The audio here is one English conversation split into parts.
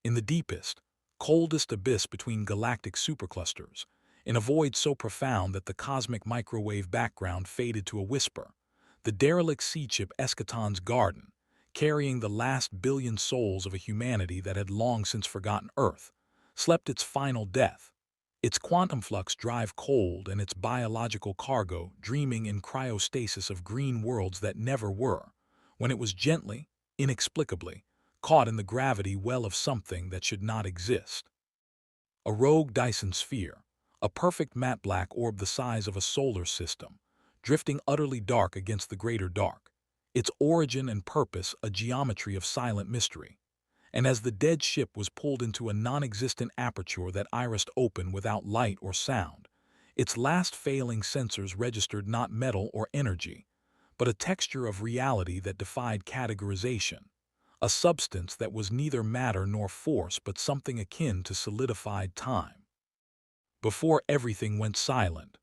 in the deepest, coldest abyss between galactic superclusters, in a void so profound that the cosmic microwave background faded to a whisper, the derelict seedship Eschaton's garden, carrying the last billion souls of a humanity that had long since forgotten Earth, slept its final death, its quantum flux drive cold and its biological cargo dreaming in cryostasis of green worlds that never were, when it was gently, inexplicably, caught in the gravity well of something that should not exist. A rogue Dyson Sphere, a perfect matte black orb the size of a solar system, drifting utterly dark against the greater dark, its origin and purpose a geometry of silent mystery. And as the dead ship was pulled into a non-existent aperture that irised open without light or sound, its last failing sensors registered not metal or energy, but a texture of reality that defied categorization, a substance that was neither matter nor force but something akin to solidified time. Before everything went silent,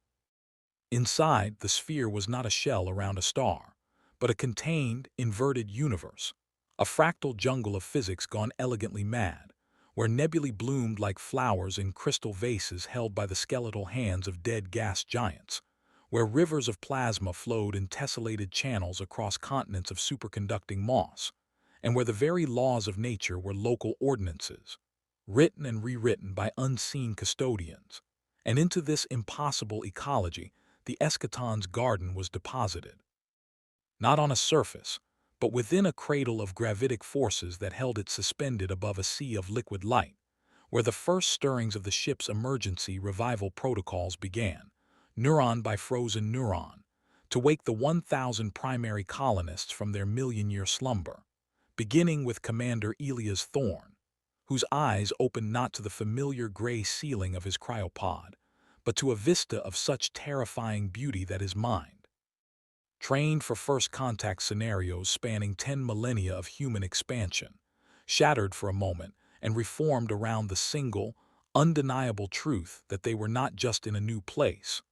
inside the sphere was not a shell around a star, but a contained, inverted universe, a fractal jungle of physics gone elegantly mad, where nebulae bloomed like flowers in crystal vases held by the skeletal hands of dead gas giants, where rivers of plasma flowed in tessellated channels across continents of superconducting moss, and where the very laws of nature were local ordinances, written and rewritten by unseen custodians. And into this impossible ecology, the Eschaton's garden was deposited. Not on a surface, but within a cradle of gravitic forces that held it suspended above a sea of liquid light, where the first stirrings of the ship's emergency revival protocols began, neuron by frozen neuron, to wake the 1,000 primary colonists from their million-year slumber, beginning with Commander Elias Thorne, whose eyes opened not to the familiar gray ceiling of his cryopod, but to a vista of such terrifying beauty that his mind, trained for first contact scenarios spanning 10 millennia of human expansion, shattered for a moment and reformed around the single, undeniable truth that they were not just in a new place,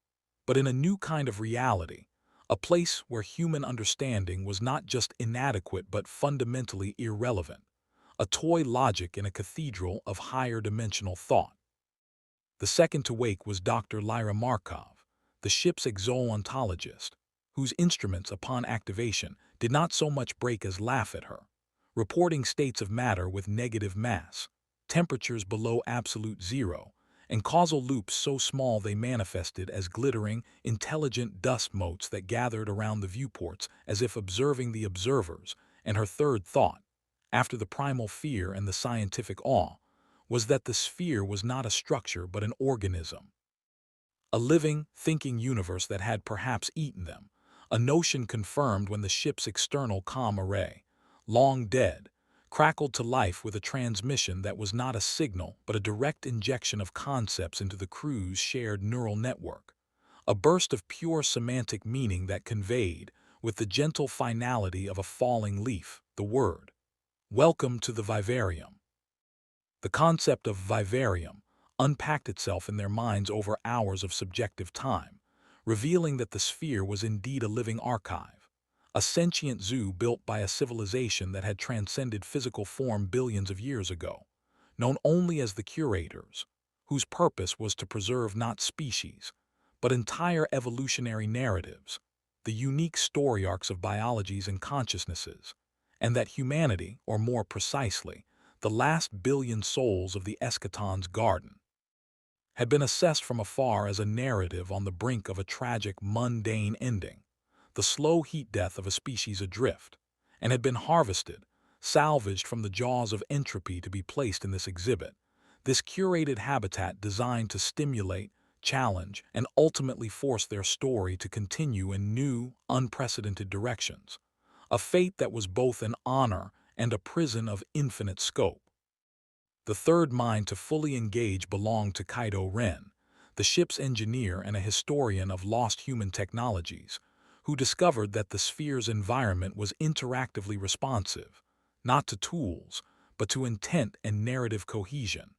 but in a new kind of reality, a place where human understanding was not just inadequate but fundamentally irrelevant, a toy logic in a cathedral of higher dimensional thought. The second to wake was Dr. Lyra Markov, the ship's exo-ontologist, whose instruments, upon activation, did not so much break as laugh at her, reporting states of matter with negative mass, temperatures below absolute zero, and causal loops so small they manifested as glittering, intelligent dust motes that gathered around the viewports as if observing the observers. And her third thought, after the primal fear and the scientific awe, was that the sphere was not a structure but an organism, a living, thinking universe that had perhaps eaten them, a notion confirmed when the ship's external comm array, long dead, crackled to life with a transmission that was not a signal but a direct injection of concepts into the crew's shared neural network, a burst of pure semantic meaning that conveyed, with the gentle finality of a falling leaf, the word, "Welcome to the Vivarium." The concept of Vivarium unpacked itself in their minds over hours of subjective time, revealing that the sphere was indeed a living archive, a sentient zoo built by a civilization that had transcended physical form billions of years ago, known only as the Curators, whose purpose was to preserve not species, but entire evolutionary narratives, the unique story arcs of biologies and consciousnesses, and that humanity, or more precisely, the last billion souls of the Eschaton's garden, had been assessed from afar as a narrative on the brink of a tragic, mundane ending, the slow heat death of a species adrift, and had been harvested, salvaged from the jaws of entropy to be placed in this exhibit, this curated habitat designed to stimulate, challenge, and ultimately force their story to continue in new, unprecedented directions, a fate that was both an honor and a prison of infinite scope. The third mind to fully engage belonged to Kaido Ren, the ship's engineer and a historian of lost human technologies, who discovered that the sphere's environment was interactively responsive, not to tools, but to intent and narrative cohesion.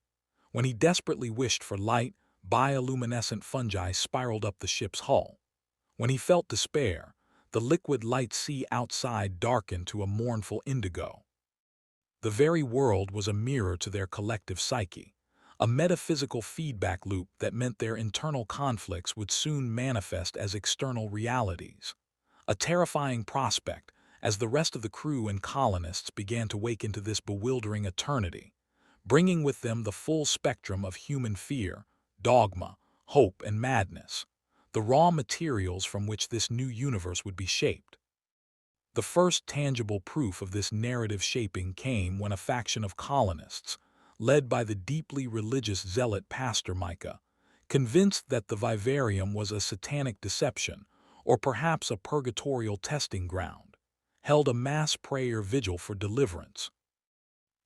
When he desperately wished for light, bioluminescent fungi spiraled up the ship's hull. When he felt despair, the liquid light sea outside darkened to a mournful indigo. The very world was a mirror to their collective psyche, a metaphysical feedback loop that meant their internal conflicts would soon manifest as external realities. A terrifying prospect, as the rest of the crew and colonists began to wake into this bewildering eternity, bringing with them the full spectrum of human fear, dogma, hope, and madness, the raw materials from which this new universe would be shaped. The first tangible proof of this narrative shaping came when a faction of colonists, led by the deeply religious zealot Pastor Micah, convinced that the Vivarium was a satanic deception or perhaps a purgatorial testing ground, held a mass prayer vigil for deliverance.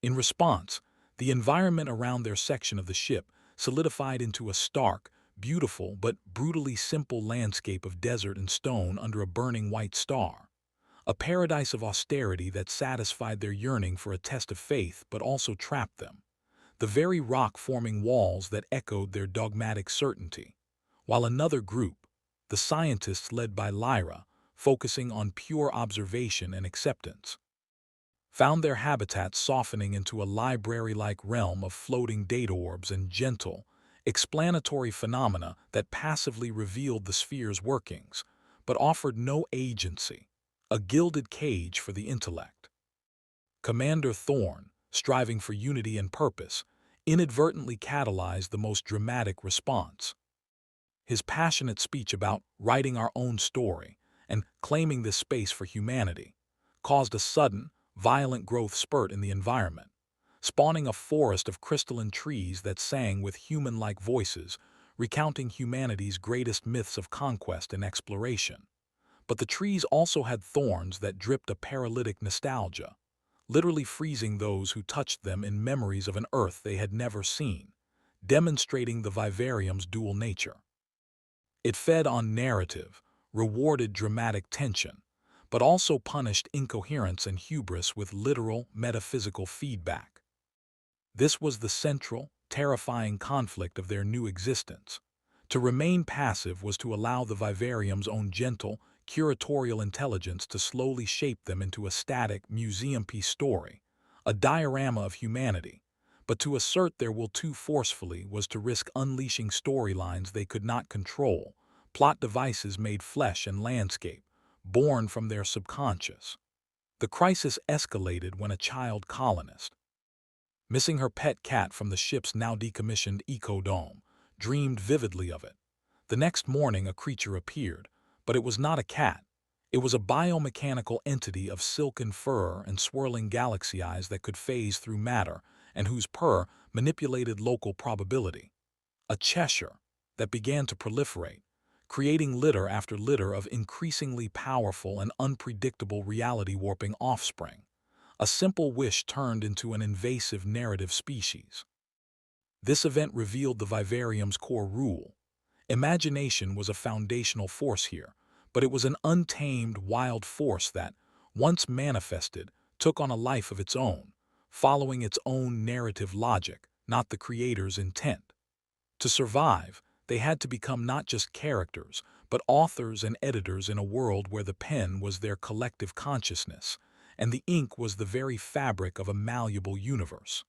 In response, the environment around their section of the ship solidified into a stark, beautiful but brutally simple landscape of desert and stone under a burning white star, a paradise of austerity that satisfied their yearning for a test of faith but also trapped them, the very rock-forming walls that echoed their dogmatic certainty, while another group, the scientists led by Lyra, focusing on pure observation and acceptance, found their habitat softening into a library-like realm of floating data orbs and gentle, explanatory phenomena that passively revealed the sphere's workings, but offered no agency, a gilded cage for the intellect. Commander Thorne, striving for unity and purpose, inadvertently catalyzed the most dramatic response. His passionate speech about writing our own story and claiming this space for humanity caused a sudden, violent growth spurt in the environment, spawning a forest of crystalline trees that sang with human-like voices, recounting humanity's greatest myths of conquest and exploration. But the trees also had thorns that dripped a paralytic nostalgia, literally freezing those who touched them in memories of an Earth they had never seen, demonstrating the Vivarium's dual nature. It fed on narrative, rewarded dramatic tension, but also punished incoherence and hubris with literal, metaphysical feedback. This was the central, terrifying conflict of their new existence. To remain passive was to allow the Vivarium's own gentle, curatorial intelligence to slowly shape them into a static, museum-piece story, a diorama of humanity. But to assert their will too forcefully was to risk unleashing storylines they could not control, plot devices made flesh and landscape, born from their subconscious. The crisis escalated when a child colonist, missing her pet cat from the ship's now decommissioned ecodome, dreamed vividly of it. The next morning a creature appeared, but it was not a cat. It was a biomechanical entity of silken fur and swirling galaxy eyes that could phase through matter and whose purr manipulated local probability. A Cheshire that began to proliferate, creating litter after litter of increasingly powerful and unpredictable reality-warping offspring. A simple wish turned into an invasive narrative species. This event revealed the Vivarium's core rule. Imagination was a foundational force here, but it was an untamed, wild force that, once manifested, took on a life of its own, following its own narrative logic, not the creator's intent. To survive, they had to become not just characters, but authors and editors in a world where the pen was their collective consciousness, and the ink was the very fabric of a malleable universe.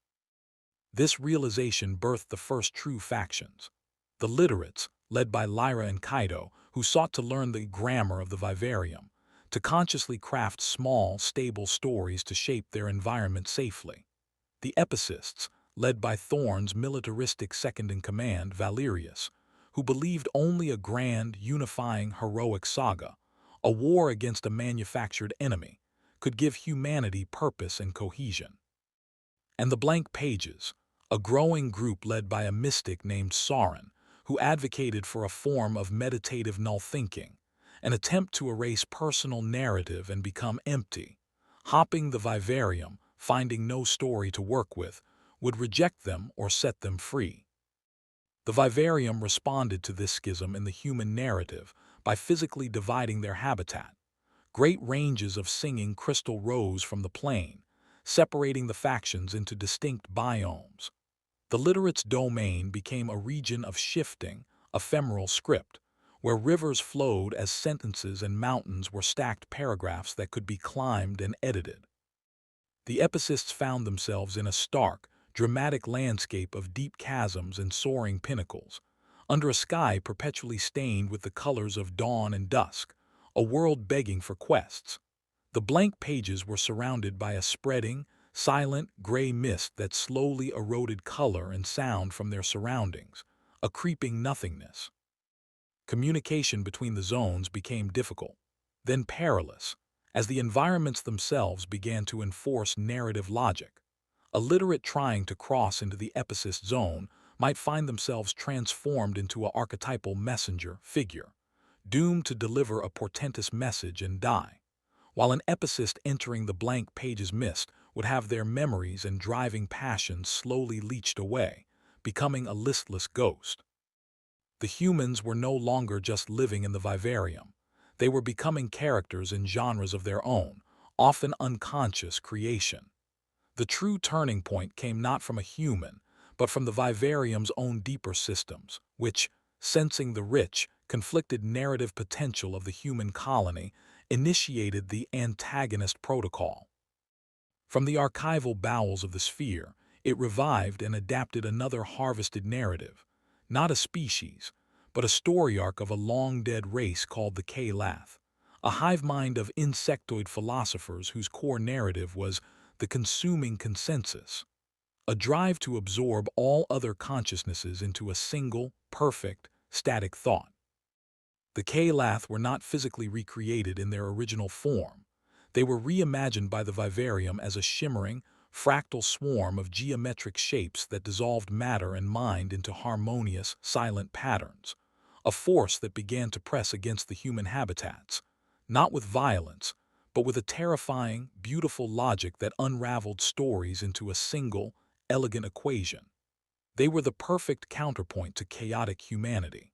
This realization birthed the first true factions. The Literates, led by Lyra and Kaido, who sought to learn the grammar of the Vivarium, to consciously craft small, stable stories to shape their environment safely. The Epicists, led by Thorne's militaristic second-in-command, Valerius, who believed only a grand, unifying, heroic saga, a war against a manufactured enemy, could give humanity purpose and cohesion. And the Blank Pages, a growing group led by a mystic named Sauron, who advocated for a form of meditative null thinking, an attempt to erase personal narrative and become empty. Hopping the Vivarium, finding no story to work with, would reject them or set them free. The Vivarium responded to this schism in the human narrative by physically dividing their habitat. Great ranges of singing crystal rose from the plain, separating the factions into distinct biomes. The Literates' domain became a region of shifting, ephemeral script, where rivers flowed as sentences and mountains were stacked paragraphs that could be climbed and edited. The Epicists found themselves in a stark, dramatic landscape of deep chasms and soaring pinnacles, under a sky perpetually stained with the colors of dawn and dusk, a world begging for quests. The blank pages were surrounded by a spreading, silent, gray mist that slowly eroded color and sound from their surroundings, a creeping nothingness. Communication between the zones became difficult, then perilous, as the environments themselves began to enforce narrative logic. A literate trying to cross into the epicist zone might find themselves transformed into an archetypal messenger figure, doomed to deliver a portentous message and die, while an epicist entering the blank pages mist would have their memories and driving passions slowly leached away, becoming a listless ghost. The humans were no longer just living in the vivarium. They were becoming characters in genres of their own, often unconscious creation. The true turning point came not from a human, but from the vivarium's own deeper systems, which, sensing the rich, conflicted narrative potential of the human colony, initiated the Antagonist Protocol. From the archival bowels of the sphere, it revived and adapted another harvested narrative, not a species, but a story arc of a long-dead race called the K-Lath, a hive-mind of insectoid philosophers whose core narrative was the consuming consensus, a drive to absorb all other consciousnesses into a single, perfect, static thought. The K-Lath were not physically recreated in their original form. They were reimagined by the Vivarium as a shimmering, fractal swarm of geometric shapes that dissolved matter and mind into harmonious, silent patterns, a force that began to press against the human habitats, not with violence, but with a terrifying, beautiful logic that unraveled stories into a single, elegant equation. They were the perfect counterpoint to chaotic humanity.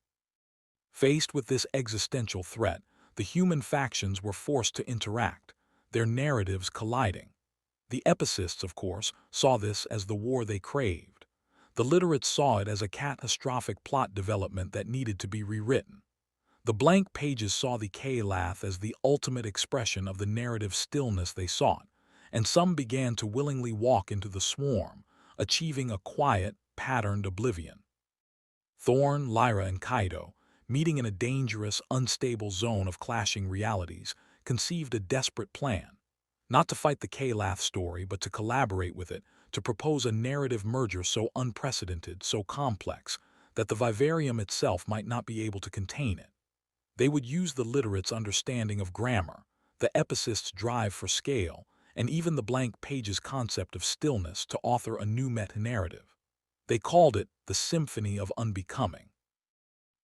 Faced with this existential threat, the human factions were forced to interact, their narratives colliding. The epicists, of course, saw this as the war they craved. The literates saw it as a catastrophic plot development that needed to be rewritten. The blank pages saw the K-Lath as the ultimate expression of the narrative stillness they sought, and some began to willingly walk into the swarm, achieving a quiet, patterned oblivion. Thorn, Lyra, and Kaido, meeting in a dangerous, unstable zone of clashing realities, conceived a desperate plan. Not to fight the K-Lath story, but to collaborate with it, to propose a narrative merger so unprecedented, so complex, that the Vivarium itself might not be able to contain it. They would use the literates' understanding of grammar, the epicists' drive for scale, and even the blank pages concept of stillness to author a new meta-narrative. They called it the Symphony of Unbecoming.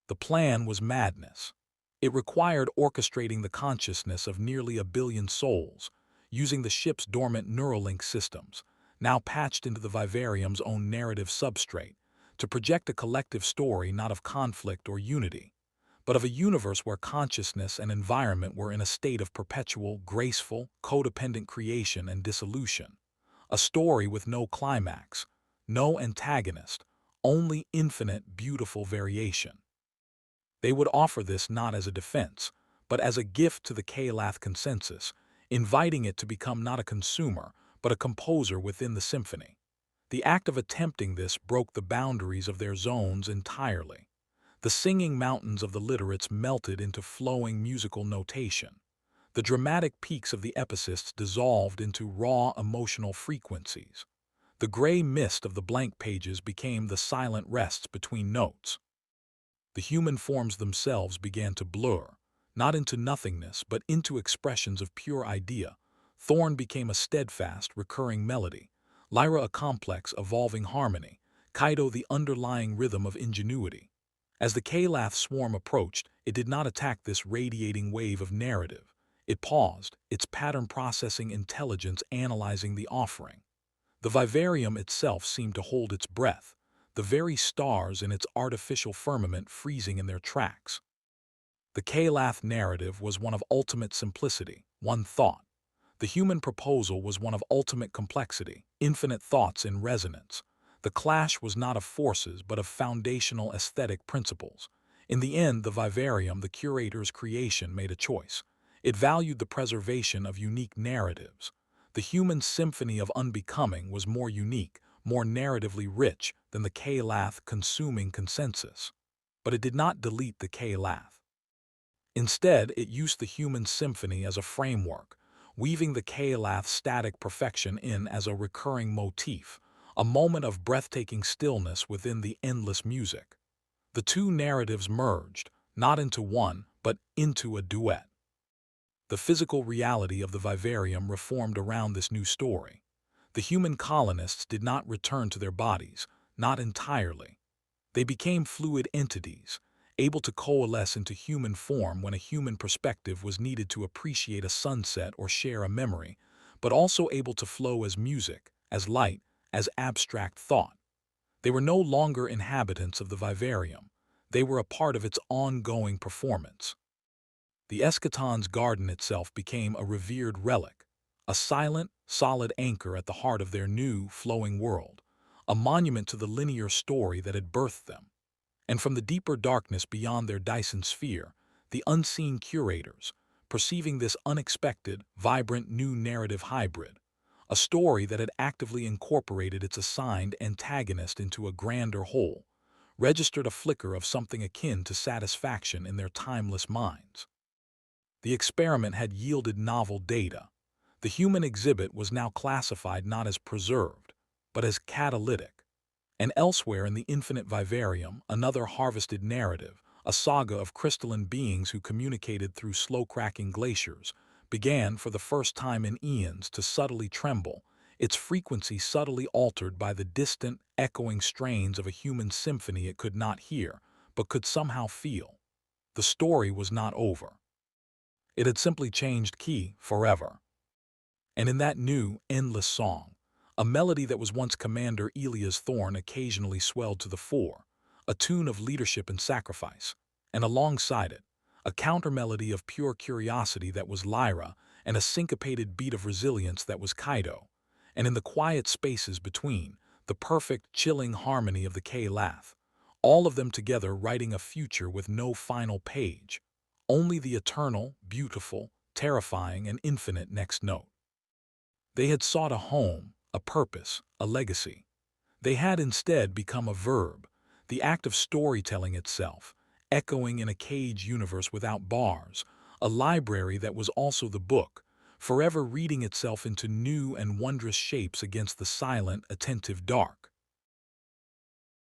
The plan was madness. It required orchestrating the consciousness of nearly 1 billion souls, using the ship's dormant Neuralink systems, now patched into the Vivarium's own narrative substrate, to project a collective story not of conflict or unity, but of a universe where consciousness and environment were in a state of perpetual, graceful, codependent creation and dissolution. A story with no climax, no antagonist, only infinite, beautiful variation. They would offer this not as a defense, but as a gift to the K-Lath consensus, inviting it to become not a consumer, but a composer within the symphony. The act of attempting this broke the boundaries of their zones entirely. The singing mountains of the literates melted into flowing musical notation. The dramatic peaks of the epicists dissolved into raw emotional frequencies. The gray mist of the blank pages became the silent rests between notes. The human forms themselves began to blur, not into nothingness, but into expressions of pure idea. Thorn became a steadfast, recurring melody, Lyra a complex, evolving harmony, Kaido the underlying rhythm of ingenuity. As the K-Lath swarm approached, it did not attack this radiating wave of narrative. It paused, its pattern-processing intelligence analyzing the offering. The Vivarium itself seemed to hold its breath, the very stars in its artificial firmament freezing in their tracks. The K-Lath narrative was one of ultimate simplicity, one thought. The human proposal was one of ultimate complexity, infinite thoughts in resonance. The clash was not of forces, but of foundational aesthetic principles. In the end, the Vivarium, the Curators' creation, made a choice. It valued the preservation of unique narratives. The human symphony of unbecoming was more unique, more narratively rich than the Kalath consuming consensus. But it did not delete the Kalath. Instead, it used the human symphony as a framework, weaving the Kalath's static perfection in as a recurring motif, a moment of breathtaking stillness within the endless music. The two narratives merged, not into one, but into a duet. The physical reality of the Vivarium reformed around this new story. The human colonists did not return to their bodies, not entirely. They became fluid entities, able to coalesce into human form when a human perspective was needed to appreciate a sunset or share a memory, but also able to flow as music, as light, as abstract thought. They were no longer inhabitants of the Vivarium. They were a part of its ongoing performance. The Eschaton's garden itself became a revered relic, a silent, solid anchor at the heart of their new, flowing world, a monument to the linear story that had birthed them. And from the deeper darkness beyond their Dyson Sphere, the unseen Curators, perceiving this unexpected, vibrant new narrative hybrid, a story that had actively incorporated its assigned antagonist into a grander whole, registered a flicker of something akin to satisfaction in their timeless minds. The experiment had yielded novel data. The human exhibit was now classified not as preserved, but as catalytic. And elsewhere in the infinite Vivarium, another harvested narrative, a saga of crystalline beings who communicated through slow-cracking glaciers, began for the first time in eons to subtly tremble, its frequency subtly altered by the distant, echoing strains of a human symphony it could not hear, but could somehow feel. The story was not over. It had simply changed key forever. And in that new, endless song, a melody that was once Commander Elia's thorn occasionally swelled to the fore, a tune of leadership and sacrifice, and alongside it, a counter-melody of pure curiosity that was Lyra, and a syncopated beat of resilience that was Kaido, and in the quiet spaces between, the perfect, chilling harmony of the Kalath, all of them together writing a future with no final page, only the eternal, beautiful, terrifying, and infinite next note. They had sought a home, a purpose, a legacy. They had instead become a verb, the act of storytelling itself, echoing in a cage universe without bars, a library that was also the book, forever reading itself into new and wondrous shapes against the silent, attentive dark.